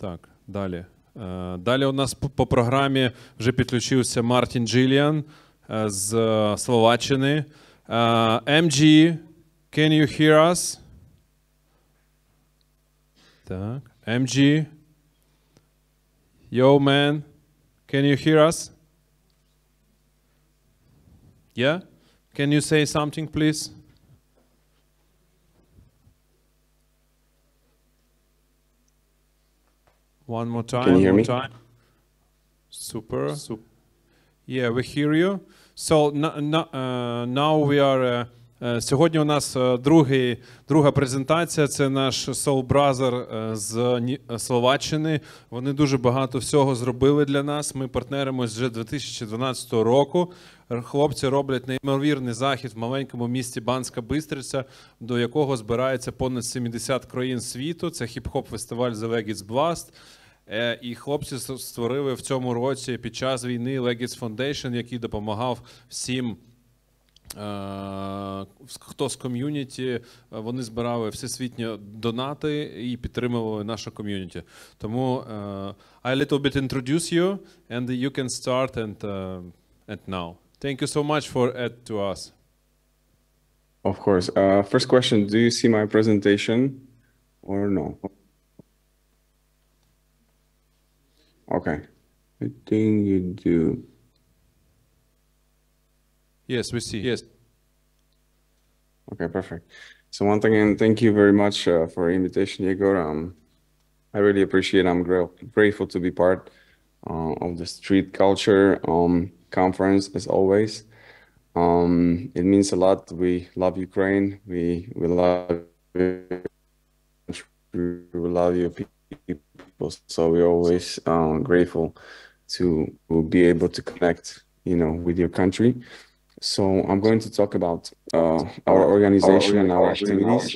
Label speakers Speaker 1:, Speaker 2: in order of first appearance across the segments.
Speaker 1: Так, далі. Далі у нас по програмі вже підключився Мартін Джиліан з Словаччини. MG, can you hear us? Так, MG. Yo, man, can you hear us? Yeah? Can you say something, please? One more time.
Speaker 2: Can you hear me?
Speaker 1: Super. Yeah, we hear you. So now we are... Сьогодні у нас друга презентація. Це наш Soul Brother з Словаччини. Вони дуже багато всього зробили для нас. Ми партнеримось вже 2012 року. Хлопці роблять неймовірний захід в маленькому місті Банська Бистриця, до якого збирається понад 70 країн світу. Це хіп-хоп фестиваль The Legacy Blast. І хлопці створили в цьому році під час війни Legacy Foundation, який допомагав всім, хто з ком'юніті. Вони збирали всесвітні донати і підтримували нашу ком'юніті. Тому I little bit introduce you, and you can start and now. Thank you so much for it to us.
Speaker 2: Of course. First question, do you see my presentation or no? Okay. I think you do.
Speaker 1: Yes, we see. Yes.
Speaker 2: Okay, perfect. So once again, thank you very much for the invitation, Igor. I really appreciate it. I'm grateful to be part of the street culture conference, as always. It means a lot. We love Ukraine. We love you people. So we're always grateful to be able to connect, with your country. So I'm going to talk about our organization and our activities.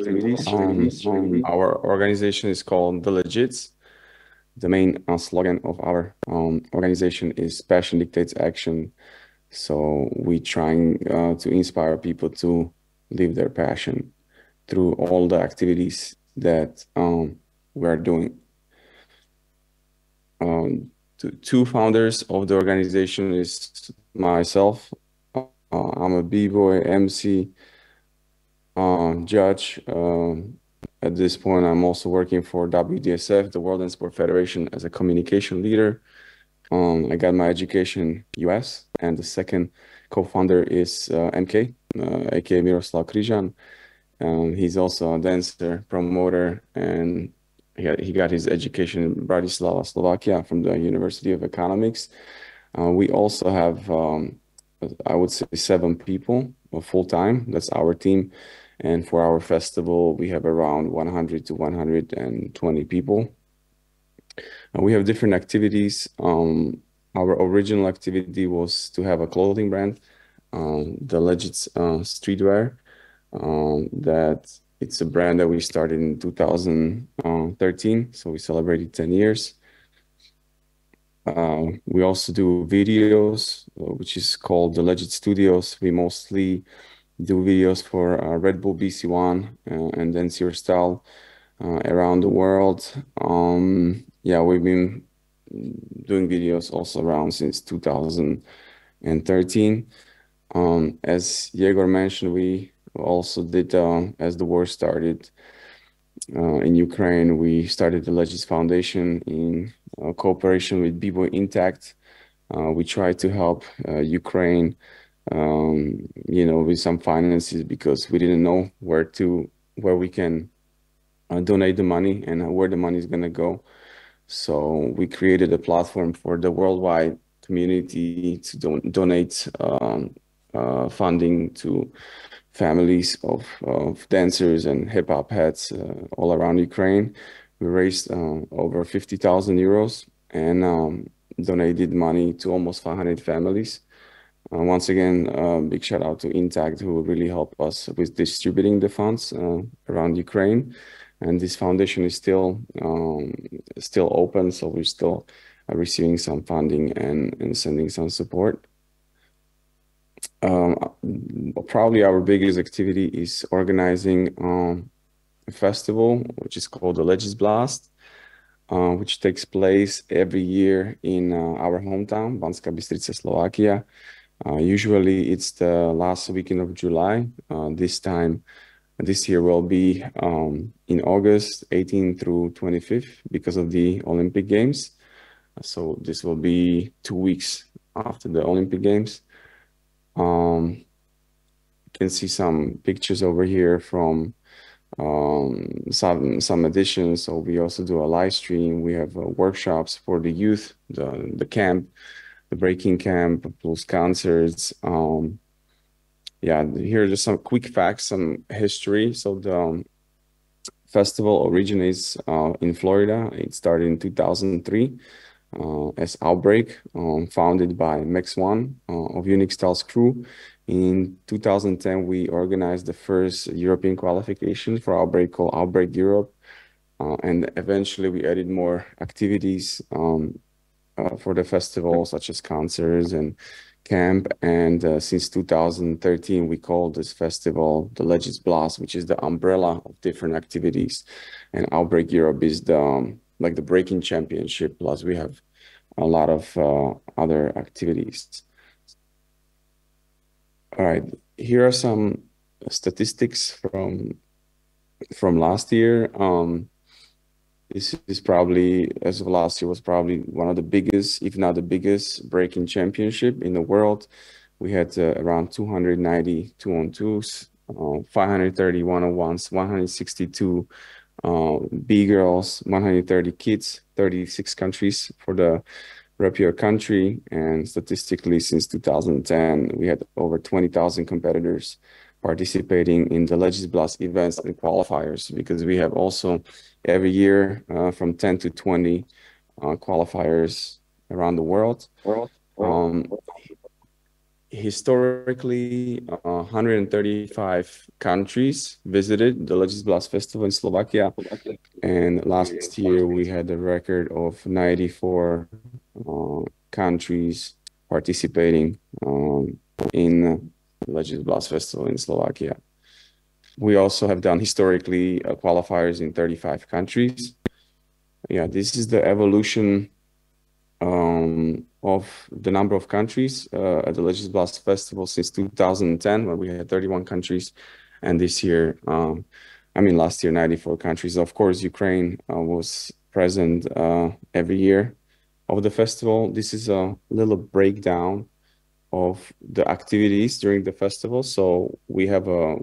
Speaker 2: Our organization is called The Legits. The main slogan of our organization is Passion Dictates Action. So we're trying to inspire people to live their passion through all the activities that we're doing. Two founders of the organization is myself. I'm a b-boy, MC, judge. At this point, I'm also working for WDSF, the World and Sport Federation, as a communication leader. I got my education in US, and the second co-founder is MK, aka Miroslav Križan. He's also a dancer, promoter, and he got his education in Bratislava, Slovakia, from the University of Economics. We also have, I would say, 7 people full-time. That's our team. And for our festival, we have around 100 to 120 people. We have different activities. Our original activity was to have a clothing brand, the Legits Streetwear. That it's a brand that we started in 2013, so we celebrated 10 years. We also do videos, which is called the Legit Studios. We mostly do videos for Red Bull BC1 and Dance Your Style around the world. Yeah, we've been doing videos also around since 2013. As Yegor mentioned, we also did, as the war started in Ukraine, we started the Legis Foundation in cooperation with B-Boy Intact. We tried to help Ukraine, with some finances, because we didn't know where we can donate the money and where the money is going to go. So we created a platform for the worldwide community to donate funding to families of dancers and hip-hop heads all around Ukraine. We raised over 50,000 euros and donated money to almost 500 families. Once again, big shout out to Intact, who really helped us with distributing the funds around Ukraine. And this foundation is still open, so we're still receiving some funding and sending some support. Probably our biggest activity is organizing a festival, which is called the Legis Blast. which takes place every year in our hometown, Banská Bystrica, Slovakia. Usually it's the last weekend of July. This year will be in August 18 through 25th because of the Olympic Games. So this will be 2 weeks after the Olympic Games. You can see some pictures over here from some editions. So we also do a live stream. We have workshops for the youth, the camp, the breaking camp, plus concerts. Yeah, here are just some quick facts, some history. So the festival originates in Florida. It started in 2003 as Outbreak, founded by Max One of Unix Styles crew. In 2010, we organized the first European qualification for Outbreak called Outbreak Europe. And eventually we added more activities for the festival, such as concerts and camp. And since 2013, we call this festival the Legends Blast, which is the umbrella of different activities. And Outbreak Europe is the like the breaking championship, plus we have a lot of other activities. All right, here are some statistics from last year. This is probably, as of last year, was probably one of the biggest, if not the biggest, breaking championship in the world. We had around 290 2-on-2s, 530 1-on-1s, 162 B-girls, 130 kids, 36 countries for the Rep Your Country. And statistically, since 2010, we had over 20,000 competitors participating in the Legends Blast events and qualifiers, because we have also every year from 10 to 20 qualifiers around the world. Historically, 135 countries visited the Legends Blast Festival in Slovakia. And last year, we had a record of 94 countries participating in the Legends Blast Festival in Slovakia. We also have done historically qualifiers in 35 countries. Yeah, this is the evolution of the number of countries at the Legends Blast Festival since 2010, when we had 31 countries. And this year, last year, 94 countries. Of course, Ukraine was present every year of the festival. This is a little breakdown of the activities during the festival. So we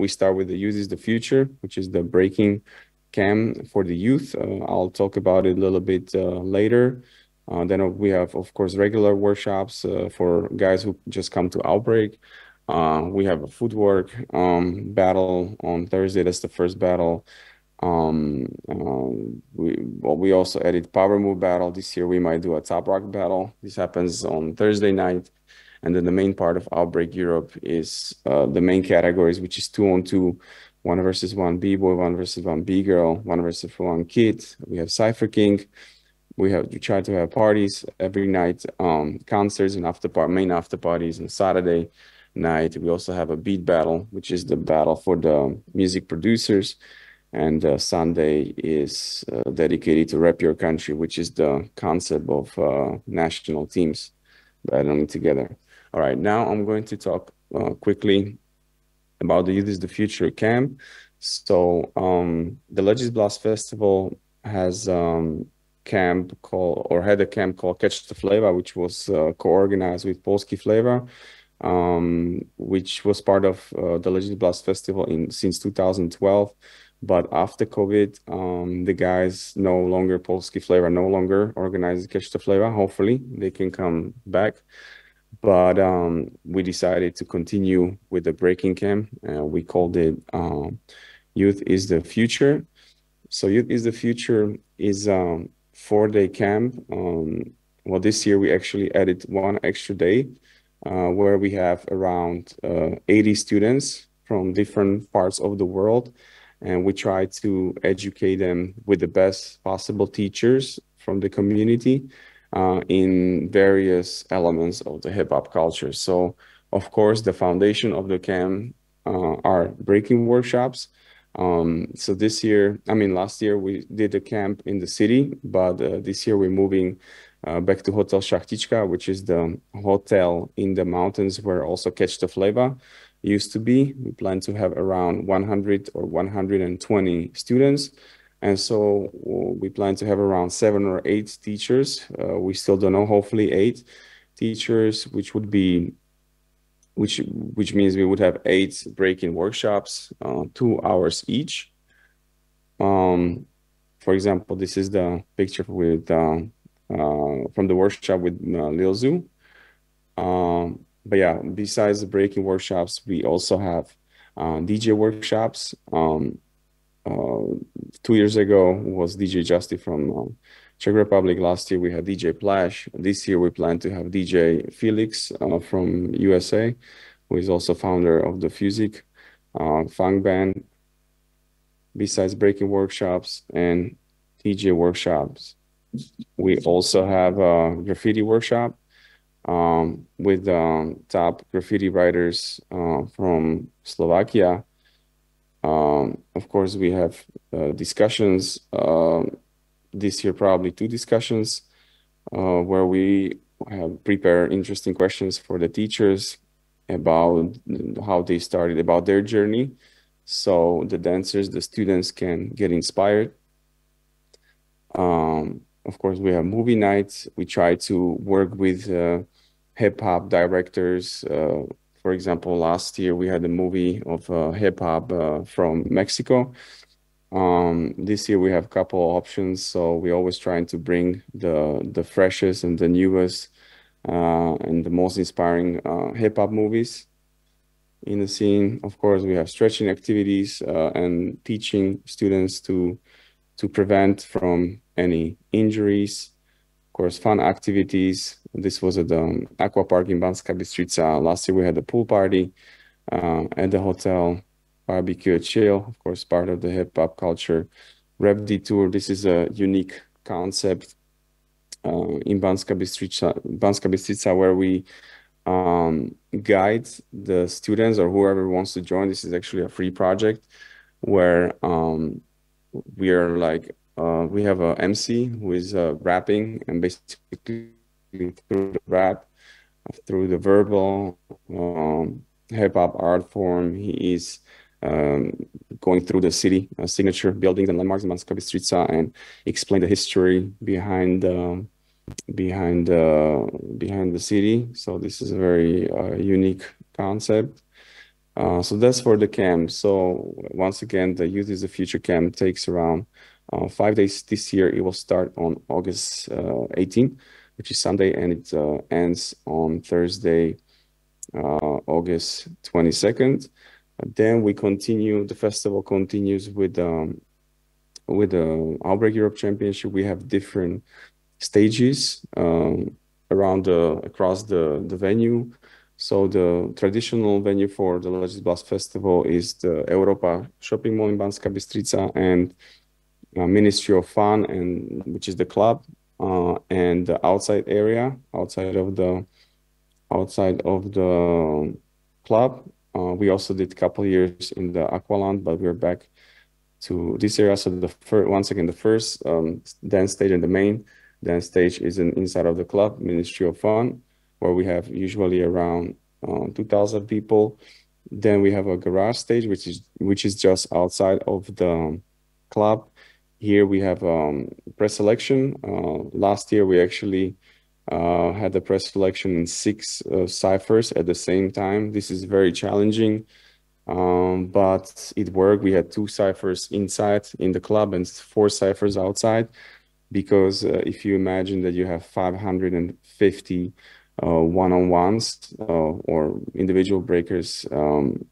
Speaker 2: start with the Youth is the Future, which is the breaking camp for the youth. I'll talk about it a little bit later. Then we have, of course, regular workshops for guys who just come to Outbreak. We have a footwork battle on Thursday. That's the first battle. We also added power move battle. This year we might do a top rock battle. This happens on Thursday night. And then the main part of Outbreak Europe is the main categories, which is 2-on-2, 1 versus 1 B-boy, 1 versus 1 B-girl, 1 versus 1 kid. We have Cypher King. We try to have parties every night, concerts and main after parties on Saturday night. We also have a beat battle, which is the battle for the music producers. And Sunday is dedicated to Rep Your Country, which is the concept of national teams battling together. All right, now I'm going to talk quickly about the Youth is the Future camp. So the Legends Blast Festival has had a camp called Catch the Flavor, which was co-organized with Polski Flavor, which was part of the Legends Blast Festival since 2012. But after COVID, the guys Polski Flavor no longer organizes Catch the Flavor. Hopefully they can come back. But we decided to continue with the breaking camp. We called it Youth is the Future. So Youth is the Future is 4-day camp. This year we actually added 1 extra day where we have around 80 students from different parts of the world. And we try to educate them with the best possible teachers from the community in various elements of the hip-hop culture. So, of course, the foundation of the camp are breaking workshops. So this year, I mean, last year we did a camp in the city, but this year we're moving back to Hotel Šachtička, which is the hotel in the mountains where also Catch the Fleva used to be. We plan to have around 100 or 120 students. And so we plan to have around 7 or 8 teachers. We still don't know, hopefully 8 teachers, which would be which means we would have 8 break-in workshops, 2 hours each. For example, this is the picture with from the workshop with Lil Zoo. But yeah, besides the break-in workshops, we also have DJ workshops. 2 years ago was DJ Justy from Czech Republic. Last year we had DJ Plash. This year we plan to have DJ Felix from USA, who is also founder of the Fusic funk band. Besides breaking workshops and DJ workshops, we also have a graffiti workshop with top graffiti writers from Slovakia. Of course, we have discussions. This year, probably 2 discussions where we have prepared interesting questions for the teachers about how they started, about their journey. So the dancers, the students can get inspired. Of course, we have movie nights. We try to work with hip-hop directors. For example, last year we had a movie of hip-hop from Mexico. This year we have a couple options, so we're always trying to bring the freshest and the newest and the most inspiring hip-hop movies in the scene. Of course, we have stretching activities and teaching students to prevent from any injuries. Of course, fun activities. This was at the Aqua Park in Banská Bystrica. Last year we had a pool party at the hotel. Barbecue chill, of course, part of the hip-hop culture. Rap Detour, this is a unique concept in Banská Bystrica, where we guide the students or whoever wants to join. This is actually a free project where we are like, we have a MC who is rapping, and basically through the rap, through the verbal hip-hop art form, he is going through the city, signature buildings and landmarks in Banská Bystrica, and explain the history behind the city. So this is a very unique concept. So that's for the camp. So once again, the Youth is the Future camp takes around 5 days this year. It will start on August 18th, which is Sunday, and it ends on Thursday, August 22nd. Then we continue, the festival continues with the Outbreak Europe Championship. We have different stages across the venue. So the traditional venue for the Legends Blast Festival is the Europa Shopping Mall in Banská Bystrica and Ministry of Fun, and which is the club, and the outside area, outside of the club. We also did a couple years in the Aqualand, but we're back to this area. So once again, the first dance stage and the main dance stage is inside of the club, Ministry of Fun, where we have usually around 2,000 people. Then we have a garage stage, which is just outside of the club. Here we have press selection. Last year we actually had the press selection in 6 ciphers at the same time. This is very challenging, but it worked. We had 2 ciphers inside in the club and 4 ciphers outside, because if you imagine that you have 550 one-on-ones or individual breakers,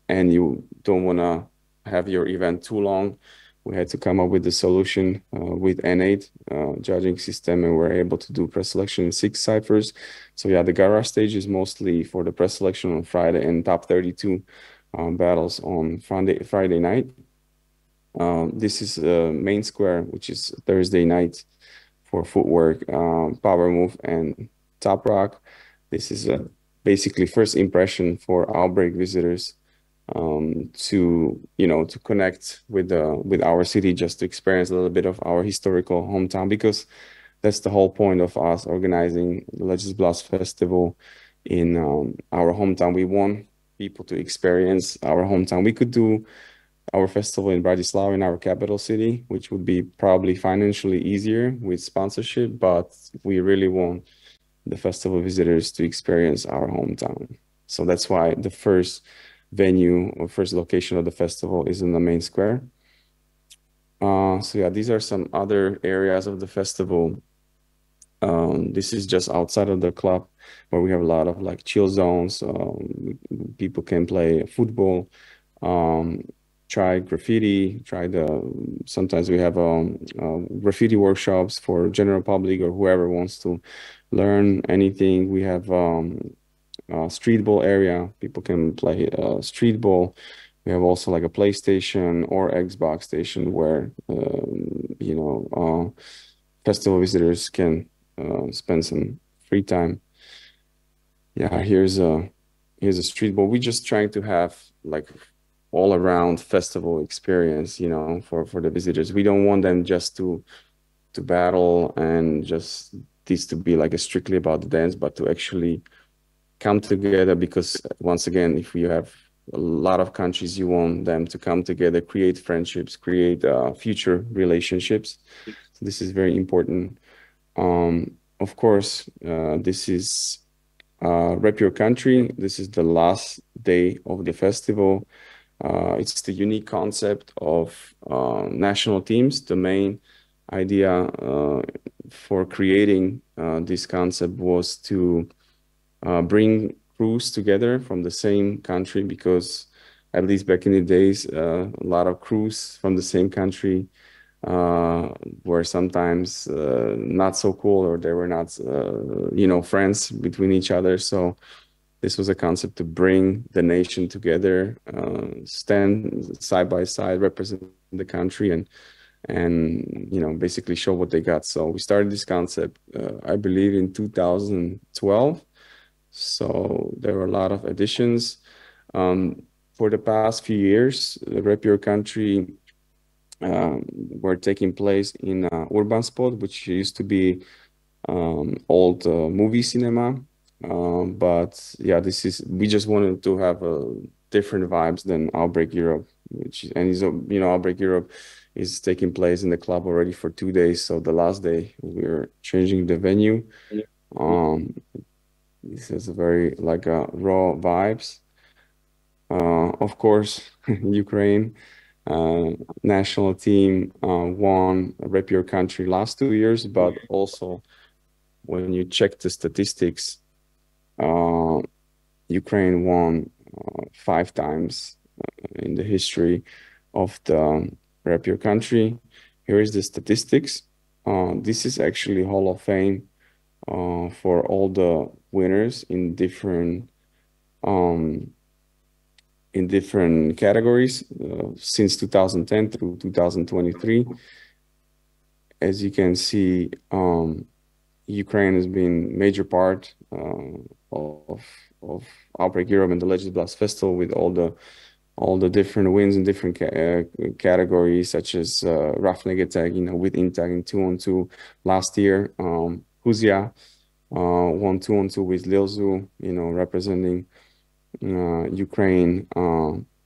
Speaker 2: and you don't want to have your event too long, we had to come up with the solution with N8 judging system, and we're able to do press selection in 6 ciphers. So yeah, the garage stage is mostly for the press selection on Friday, and top 32 battles on Friday night. This is main square, which is Thursday night for footwork, power move, and top rock. This is basically first impression for Outbreak visitors to connect with our city, just to experience a little bit of our historical hometown, because that's the whole point of us organizing the Legends Blast Festival in our hometown. We want people to experience our hometown. We could do our festival in Bratislava, in our capital city, which would be probably financially easier with sponsorship, but we really want the festival visitors to experience our hometown. So that's why the first venue or first location of the festival is in the main square. So yeah, these are some other areas of the festival. This is just outside of the club, where we have a lot of like chill zones. People can play football, try graffiti, sometimes we have graffiti workshops for general public or whoever wants to learn anything. We have street ball area. People can play street ball. We have also like a PlayStation or Xbox station where festival visitors can spend some free time. Yeah, here's a street ball. We're just trying to have like all around festival experience, for the visitors. We don't want them just to battle and just this to be like strictly about the dance, but to actually come together, because once again, if you have a lot of countries, you want them to come together, create friendships, create future relationships. So this is very important. Of course, this is Rep Your Country. This is the last day of the festival. It's the unique concept of national teams. The main idea for creating this concept was to bring crews together from the same country, because at least back in the days, a lot of crews from the same country were sometimes not so cool, or they were not, friends between each other. So this was a concept to bring the nation together, stand side by side, represent the country, and basically show what they got. So we started this concept, I believe, in 2012. So there were a lot of additions. For the past few years, the Rep Your Country were taking place in urban spot, which used to be old movie cinema. But yeah, we just wanted to have different vibes than Outbreak Europe, Outbreak Europe is taking place in the club already for 2 days. So the last day we're changing the venue. This is a very like raw vibes. Of course, Ukraine national team won Rep Your Country last 2 years, but also when you check the statistics, Ukraine won 5 times in the history of the Rep Your Country. Here is the statistics. This is actually Hall of Fame for all the winners in different categories since 2010 through 2023. As you can see, Ukraine has been major part of Outbreak Europe and the Legends Blast Festival, with all the different wins in different categories, such as roughneck attack, with Intag in 2-on-2 last year. Kuzia won 2-on-2 with Lilzu, representing Ukraine.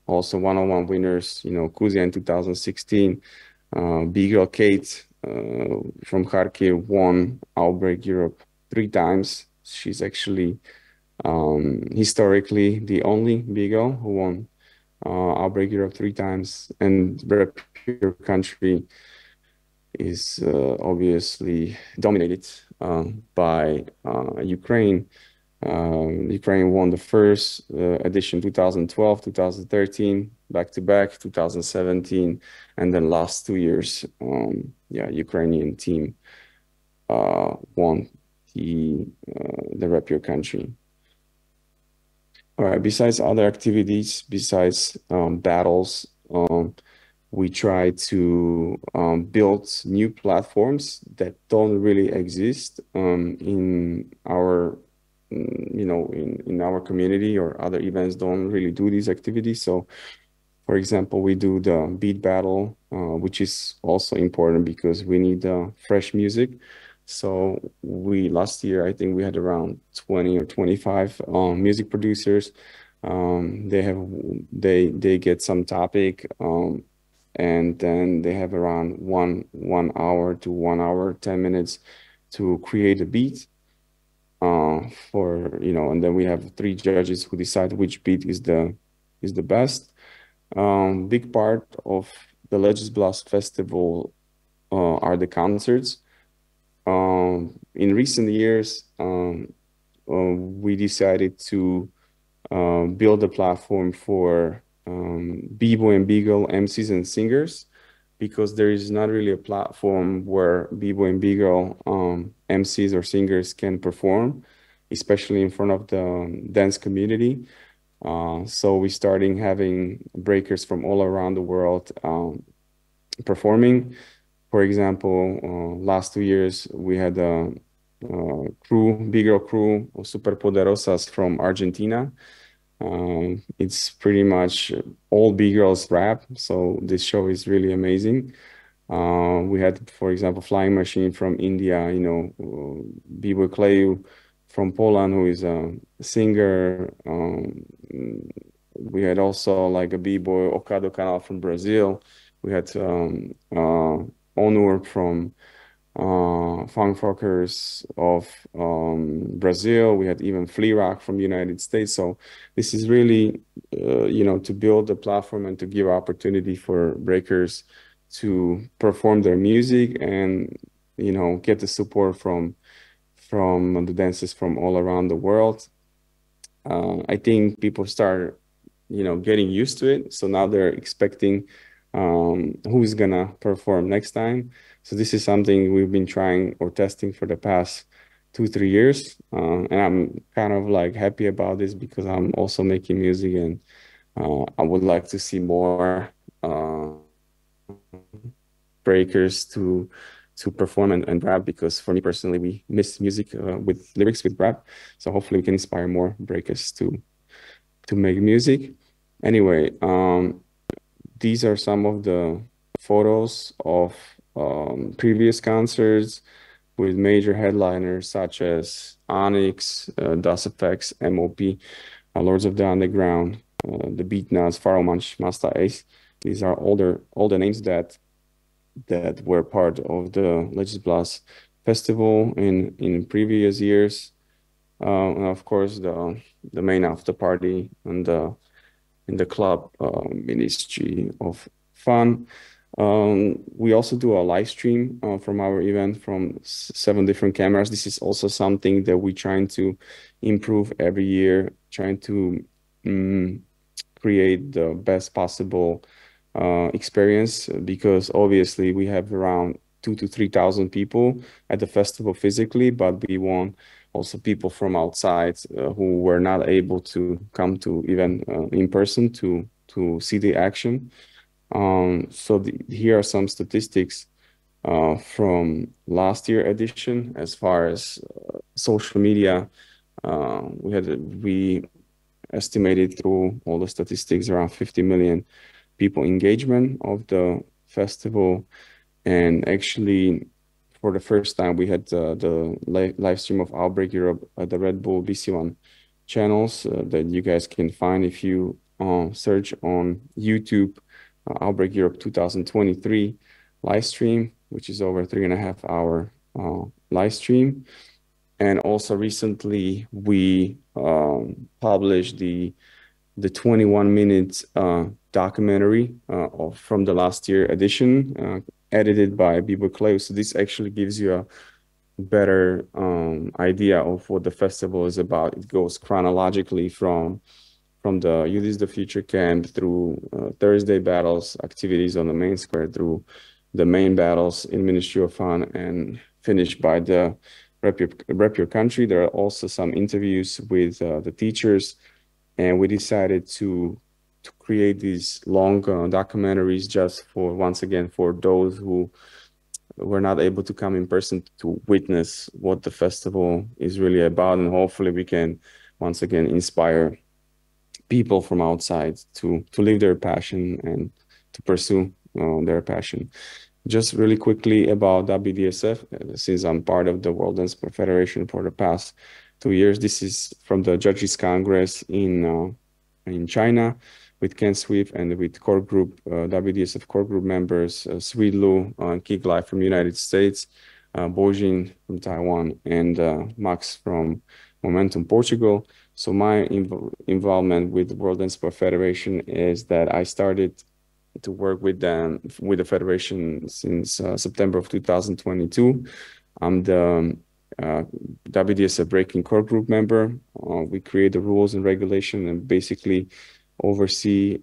Speaker 2: Also 1-on-1 winners, Kuzia in 2016. Beagle Kate from Kharkiv won Outbreak Europe 3 times. She's actually historically the only Beagle who won Outbreak Europe 3 times. And Rep Your Country is obviously dominated by Ukraine. Ukraine won the first edition 2012, 2013, back-to-back, 2017, and then last 2 years, Ukrainian team won the Rep Your Country. All right, besides other activities, besides battles, we try to build new platforms that don't really exist in our you know, in our community or other events don't really do these activities. So, for example, we do the beat battle, which is also important because we need fresh music. So last year, I think we had around 20 or 25 music producers. They get some topic, and then they have around one hour to 1 hour, 10 minutes to create a beat. For, you know, and then we have 3 judges who decide which beat is the best. Big part of the Legends Blast Festival are the concerts. In recent years, we decided to build a platform for B-boy and B-girl MCs and singers, because there is not really a platform where B-boy and B-girl MCs or singers can perform, especially in front of the dance community. So we starting having breakers from all around the world performing. For example, last 2 years we had a B-girl crew of Super Poderosas from Argentina. It's pretty much all B-girls rap, so this show is really amazing. We had, for example, Flying Machine from India, you know, B-boy Kleju from Poland, who is a singer. We had also like a B-boy Okado Canal from Brazil. We had Onur from Funk Rockers of Brazil. We had even Flea Rock from the United States. So this is really, you know, to build a platform and to give opportunity for breakers to perform their music and, you know, get the support from the dancers from all around the world. I think people start, you know, getting used to it. So now they're expecting who's gonna perform next time. So this is something we've been trying or testing for the past 2-3 years. And I'm kind of like happy about this because I'm also making music, and I would like to see more breakers to perform and rap, because for me personally, we miss music with lyrics with rap. So hopefully we can inspire more breakers to make music. Anyway, these are some of the photos of previous concerts with major headliners such as Onyx, Das Effects, MOP, Lords of the Underground, the Beatnuts, Faro, Master Ace. These are all the names that were part of the Legends Blast Festival in previous years. And of course, the main after party and in the club Ministry of Fun. We also do a live stream from our event from 7 different cameras. This is also something that we're trying to improve every year, trying to create the best possible experience, because obviously we have around 2,000 to 3,000 people at the festival physically, but we want also people from outside who were not able to come to event in person to see the action. So here are some statistics from last year edition as far as social media. We estimated through all the statistics around 50 million people engagement of the festival. And actually, for the first time, we had the live stream of Outbreak Europe at the Red Bull BC1 channels that you guys can find if you search on YouTube, Outbreak Europe 2023 live stream, which is over 3.5 hour live stream. And also recently we published the 21-minute documentary from the last year edition, edited by B-boy Clay. So this actually gives you a better idea of what the festival is about. It goes chronologically from the Youth is the Future camp through Thursday battles, activities on the main square, through the main battles in Ministry of Fun, and finished by the Rep Your Country. There are also some interviews with the teachers, and we decided to create these long documentaries just for, once again, for those who were not able to come in person to witness what the festival is really about, and hopefully we can once again inspire people from outside to live their passion and to pursue their passion. Just really quickly about WDSF, since I'm part of the World Dance Sport Federation for the past 2 years. This is from the Judges Congress in China, with Ken Swift and with core group WDSF core group members Sweet Lu and Kik Lai from the United States, Bojin from Taiwan, and Max from Momentum Portugal. So my involvement with the World Dance Sport Federation is that I started to work with them, with the federation, since September of 2022. I'm the WDSF breaking core group member. We create the rules and regulation and basically oversee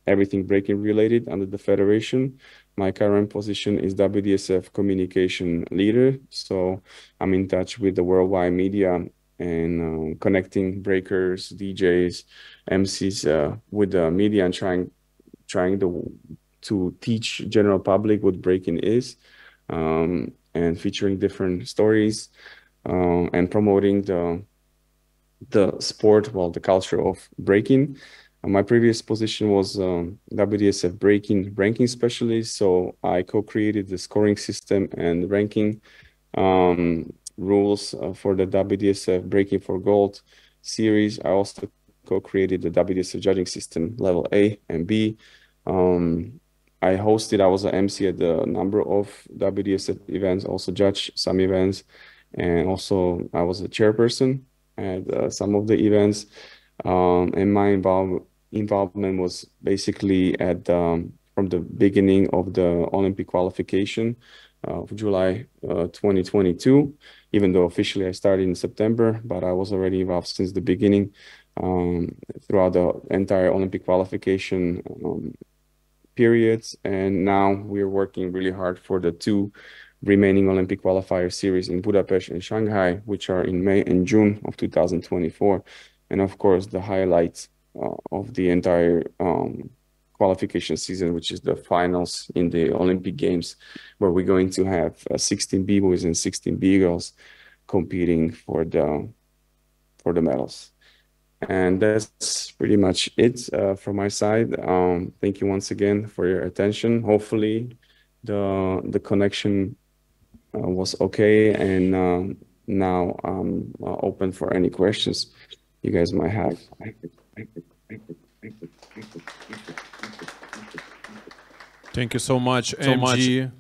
Speaker 2: everything breaking related under the federation. My current position is WDSF communication leader. So I'm in touch with the worldwide media and connecting breakers, DJs, MCs with the media and trying to teach general public what breaking is, and featuring different stories and promoting the sport, well, the culture of breaking. My previous position was WDSF breaking ranking specialist, so I co-created the scoring system and ranking rules for the WDSF Breaking for Gold series. I also co-created the WDSF judging system level A and B. I was an MC at the number of WDSF events, also judged some events, and also I was a chairperson at some of the events. And my involvement was basically from the beginning of the Olympic qualification of July 2022, even though officially I started in September, but I was already involved since the beginning throughout the entire Olympic qualification periods. And now we're working really hard for the 2 remaining Olympic qualifier series in Budapest and Shanghai, which are in May and June of 2024. And of course, the highlight of the entire qualification season, which is the finals in the Olympic Games, where we're going to have 16 B-boys and 16 B-girls competing for the medals. And that's pretty much it from my side. Thank you once again for your attention. Hopefully the connection was okay, and now I'm open for any questions you guys might have.
Speaker 1: Thank you so much, MG.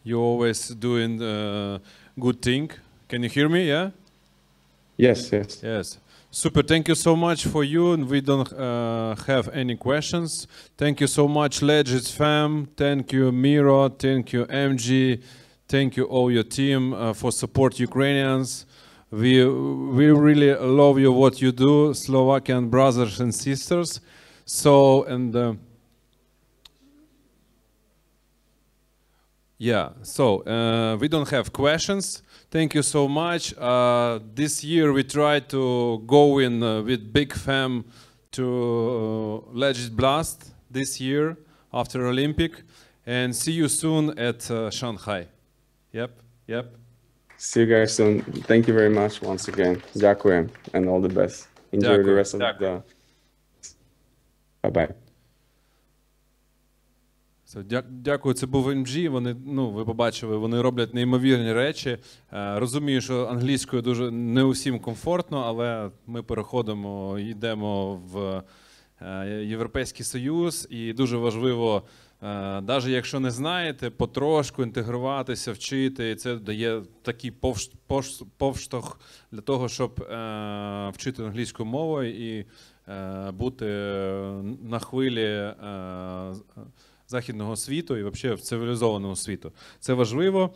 Speaker 1: You're always doing good thing. Can you hear me? Yeah.
Speaker 2: Yes.
Speaker 1: Yes. Super. Thank you so much for you, and we don't have any questions. Thank you so much, Legends fam. Thank you, Miro. Thank you, MG. Thank you, all your team, for support Ukrainians. We really love you, what you do, Slovakian brothers and sisters. So, and yeah, so we don't have questions. Thank you so much. This year we try to go in with big fam to Legend Blast this year after Olympic, and see you soon at Shanghai. Yep.
Speaker 2: See you guys soon. Thank you very much once again. Дякую, and all the best. Enjoy the rest of the... Bye-bye.
Speaker 1: Дякую, це був MG. Вони, ви побачили, вони роблять неймовірні речі. Розумію, що англійською дуже не усім комфортно, але ми переходимо, йдемо в Європейський Союз, і дуже важливо, навіть якщо не знаєте, потрошку інтегруватися, вчити. І це дає такий повштовх для того, щоб вчити англійську мову і бути на хвилі західного світу і взагалі в цивілізованому світу. Це важливо.